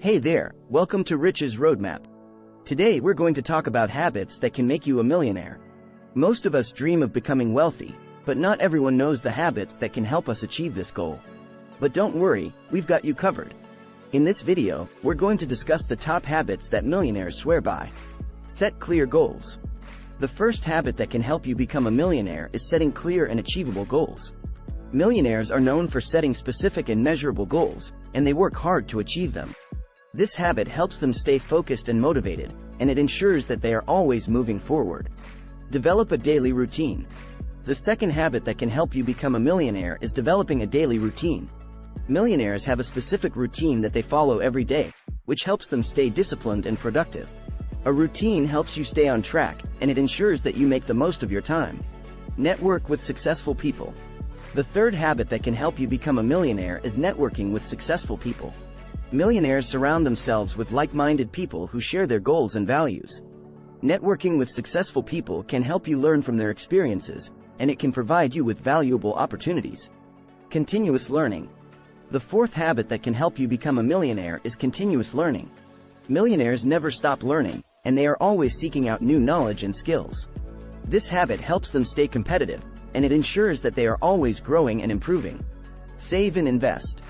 Hey there, welcome to Rich's Roadmap. Today we're going to talk about habits that can make you a millionaire. Most of us dream of becoming wealthy, but not everyone knows the habits that can help us achieve this goal. But don't worry, we've got you covered. In this video, we're going to discuss the top habits that millionaires swear by. Set clear goals. The first habit that can help you become a millionaire is setting clear and achievable goals. Millionaires are known for setting specific and measurable goals, and they work hard to achieve them. This habit helps them stay focused and motivated, and it ensures that they are always moving forward. Develop a daily routine. The second habit that can help you become a millionaire is developing a daily routine. Millionaires have a specific routine that they follow every day, which helps them stay disciplined and productive. A routine helps you stay on track, and it ensures that you make the most of your time. Network with successful people. The third habit that can help you become a millionaire is networking with successful people. Millionaires surround themselves with like-minded people who share their goals and values. Networking with successful people can help you learn from their experiences, and it can provide you with valuable opportunities. Continuous learning. The fourth habit that can help you become a millionaire is continuous learning. Millionaires never stop learning, and they are always seeking out new knowledge and skills. This habit helps them stay competitive, and it ensures that they are always growing and improving. Save and invest.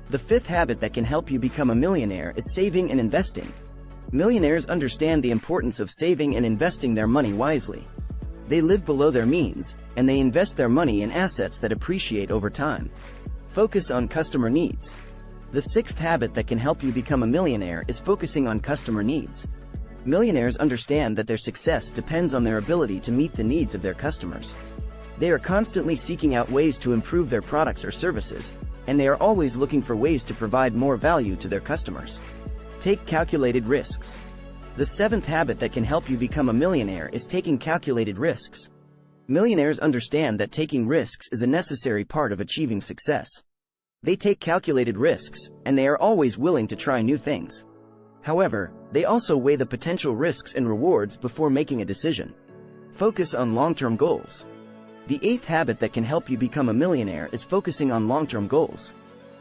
The fifth habit that can help you become a millionaire is saving and investing. Millionaires understand the importance of saving and investing their money wisely. They live below their means, and they invest their money in assets that appreciate over time. Focus on customer needs. The sixth habit that can help you become a millionaire is focusing on customer needs. Millionaires understand that their success depends on their ability to meet the needs of their customers. They are constantly seeking out ways to improve their products or services, and they are always looking for ways to provide more value to their customers. Take calculated risks. The seventh habit that can help you become a millionaire is taking calculated risks. Millionaires understand that taking risks is a necessary part of achieving success. They take calculated risks, and they are always willing to try new things. However, they also weigh the potential risks and rewards before making a decision. Focus on long-term goals. The eighth habit that can help you become a millionaire is focusing on long-term goals.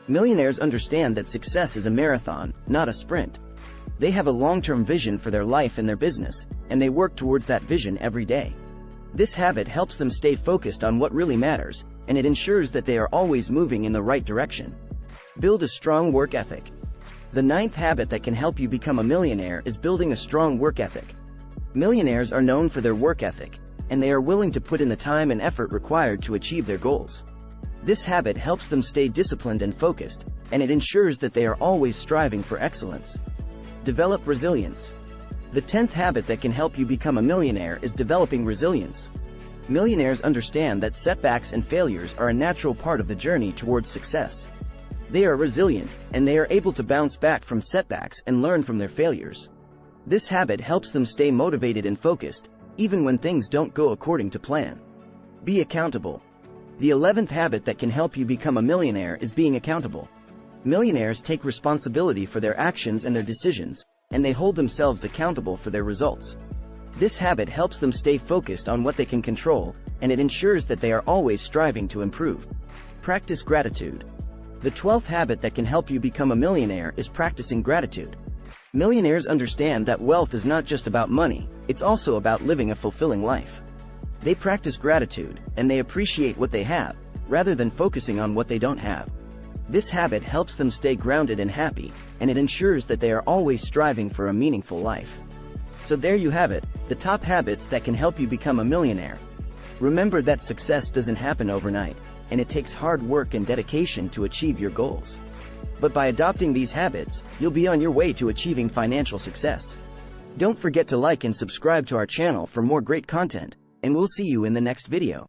Millionaires understand that success is a marathon, not a sprint. They have a long-term vision for their life and their business, and they work towards that vision every day. This habit helps them stay focused on what really matters, and it ensures that they are always moving in the right direction. Build a strong work ethic. The ninth habit that can help you become a millionaire is building a strong work ethic. Millionaires are known for their work ethic, and they are willing to put in the time and effort required to achieve their goals. This habit helps them stay disciplined and focused, and it ensures that they are always striving for excellence. Develop resilience. The 10th habit that can help you become a millionaire is developing resilience. Millionaires understand that setbacks and failures are a natural part of the journey towards success. They are resilient, and they are able to bounce back from setbacks and learn from their failures. This habit helps them stay motivated and focused, even when things don't go according to plan. Be accountable. The 11th habit that can help you become a millionaire is being accountable. Millionaires take responsibility for their actions and their decisions, and they hold themselves accountable for their results. This habit helps them stay focused on what they can control, and it ensures that they are always striving to improve. Practice gratitude. The 12th habit that can help you become a millionaire is practicing gratitude. Millionaires understand that wealth is not just about money, it's also about living a fulfilling life. They practice gratitude, and they appreciate what they have, rather than focusing on what they don't have. This habit helps them stay grounded and happy, and it ensures that they are always striving for a meaningful life. So there you have it, the top habits that can help you become a millionaire. Remember that success doesn't happen overnight, and it takes hard work and dedication to achieve your goals. But by adopting these habits, you'll be on your way to achieving financial success. Don't forget to like and subscribe to our channel for more great content, and we'll see you in the next video.